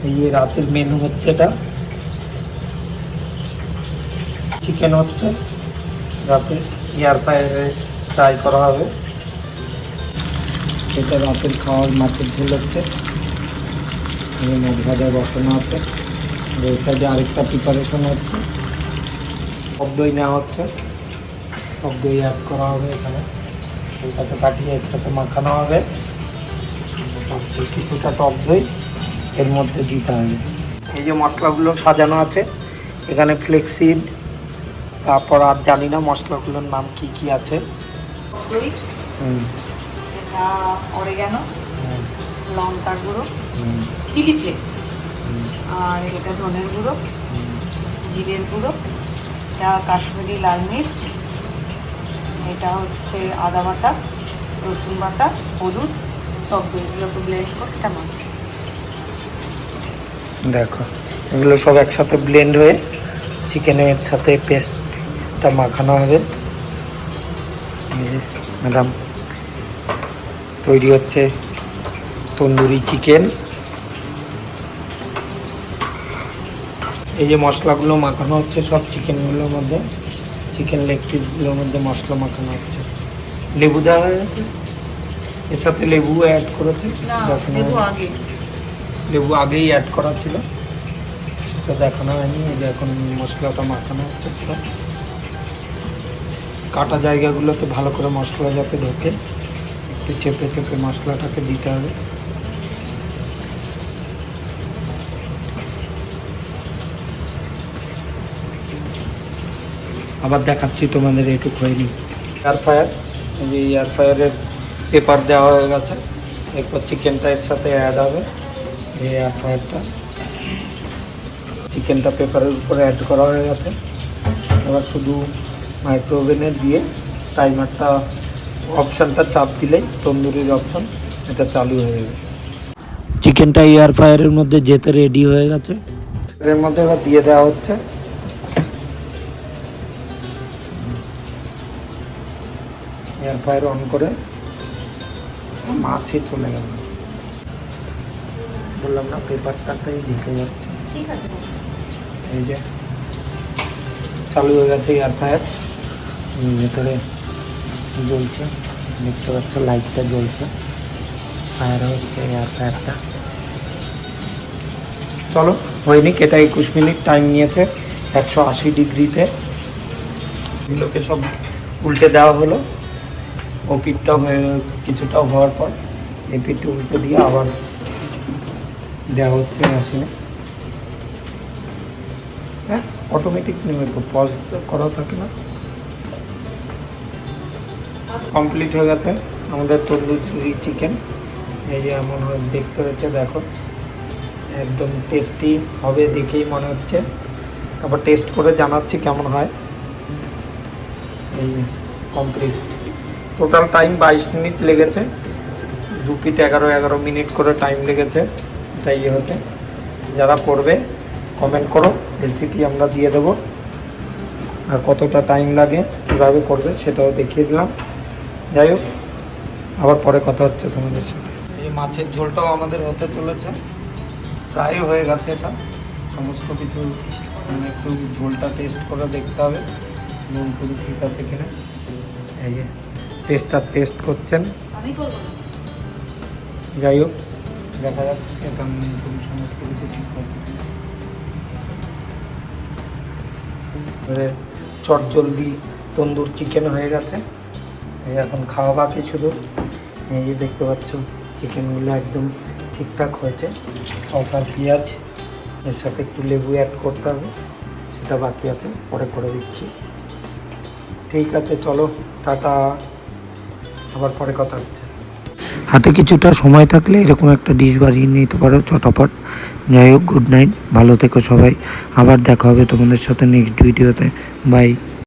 এই যে রাতের মেনু হচ্ছে, এটা চিকেন হচ্ছে, রাতে এয়ার ফ্রায়ারে ফ্রাই করা হবে। এটা রাতের খাওয়ার মাছের ঝোল হচ্ছে, মাছ ভাজা বসানো আছে। ওই সাইডে আরেকটা প্রিপারেশন হচ্ছে, টক দই নেওয়া হচ্ছে, টক দই অ্যাড করা হবে এখানে, ওইটাতে কাটিয়ে এর সাথে মাখানো হবে। কিছুটা টক দই এর মধ্যে দিতে হবে। এই যে মশলাগুলো সাজানো আছে এখানে, ফ্লেক্সিড, তারপর আর জানি না মশলাগুলোর নাম কি কি আছে। এটা অরিগানো, লঙ্কার গুঁড়ো, চিলি ফ্লেক্স, আর এটা ধনের গুঁড়ো, জিরের গুঁড়ো, এটা কাশ্মীরি লাল মির্চ, এটা হচ্ছে আদা বাটা, রসুন বাটা, হলুদ, টক দই, এগুলো তো ব্লেন্ড করে কেমন। দেখো এগুলো সব একসাথে ব্লেন্ড হয়ে চিকেনের সাথে পেস্টটা মাখানো হবে। ম্যাডাম তৈরি হচ্ছে তন্দুরি চিকেন। এই যে মশলাগুলো মাখানো হচ্ছে সব চিকেনগুলোর মধ্যে, চিকেন লেগ পিসগুলোর মধ্যে মশলা মাখানো হচ্ছে। লেবু দেওয়া হয়ে গেছে, এর সাথে লেবু অ্যাড করেছে, লেবু আগেই অ্যাড করা ছিল, সেটা দেখানো হয়নি। এই যে এখন মশলাটা মাখানো হচ্ছে পুরো, কাটা জায়গাগুলোতে ভালো করে মশলা যাতে ঢোকে, একটু চেপে চেপে মশলাটাকে দিতে হবে। আবার দেখাচ্ছি তোমাদের, এটুক হয়নি। এয়ার ফ্রায়ার, এই যে এয়ার ফ্রায়ারের পেপার দেওয়া হয়ে গেছে, এরপর চিকেনটা এর সাথে অ্যাড হবে। এই এয়ার ফ্রায়ারটা, চিকেনটা পেপারের উপরে অ্যাড করা হয়ে গেছে। এবার শুধু মাইক্রোওভেনে দিয়ে টাইমারটা অপশানটা চাপ দিলেই তন্দুরির অপশান এটা চালু হয়ে যাবে। চিকেনটা এয়ার ফ্রায়ারের মধ্যে যেতে রেডি হয়ে গেছে, এর মধ্যে এবার দিয়ে দেওয়া হচ্ছে। এয়ার ফ্রায়ার অন করে মাছই চলে গেল, বললাম না পেপারটাতেই ঢুকে যাচ্ছে। ঠিক আছে, এই যে চালু হয়ে গেছে এয়ার ফ্রায়ার, ভেতরে জ্বলছে, দেখতে পাচ্ছ লাইটটা জ্বলছে, ফায়ার হচ্ছে এয়ার ফ্রায়ারটা। চলো হয়নি, এটা 21 মিনিট টাইম নিয়েছে 180 ডিগ্রিতে। এগুলোকে সব উল্টে দেওয়া হলো, ও পিঠটা হয়ে কিছুটা হওয়ার পর এই পিঠটা উল্টে দিয়ে আবার দেওয়া হচ্ছে মেশিনে। হ্যাঁ অটোমেটিক নেবে তো, পজ করা থাকে না। কমপ্লিট হয়ে গেছে আমাদের তন্দুরি চিকেন। এই যে এমন দেখতে হচ্ছে, দেখো একদম টেস্টি হবে দেখেই মনে হচ্ছে। তারপর টেস্ট করে জানাচ্ছি কেমন হয়। এই যে কমপ্লিট, টোটাল টাইম 22 মিনিট লেগেছে, 2 পিঠ 11 মিনিট করে টাইম লেগেছে। এটা ইয়ে হতে, যারা করবে কমেন্ট করো, রেসিপি আমরা দিয়ে দেবো, আর কতটা টাইম লাগে কীভাবে করবে সেটাও দেখিয়ে দিলাম। যাই হোক, আবার পরে কথা হচ্ছে তোমাদের সাথে। এই মাছের ঝোলটাও আমাদের হতে চলেছে, প্রায় হয়ে গেছে। এটা সমস্ত কিছু একটু ঝোলটা টেস্ট করে দেখতে হবে নুন টুন ঠিক আছে কিনা। এই যে টেস্ট করছেন, যাই হোক দেখা যাক এটা নুন টুন সমস্ত কিছু ঠিক আছে। চটজলদি তন্দুর চিকেন হয়ে গেছে, এই এখন খাওয়া বাকি শুধু। এই যে দেখতে পাচ্ছ চিকেনগুলো একদম ঠিকঠাক হয়েছে। সস আর পেঁয়াজ এর সাথে একটু লেবু অ্যাড করতে হবে, সেটা বাকি আছে, পরে করে দিচ্ছি। ঠিক আছে চলো টাটা, আবার পরে কথা হচ্ছে। হাতে কিছুটা সময় থাকলে এরকম একটা ডিশ বানিয়ে নিতে পারো চটাপট। যাই হোক, গুড নাইট, ভালো থেকো সবাই, আবার দেখা হবে তোমাদের সাথে নেক্সট ভিডিওতে। বাই।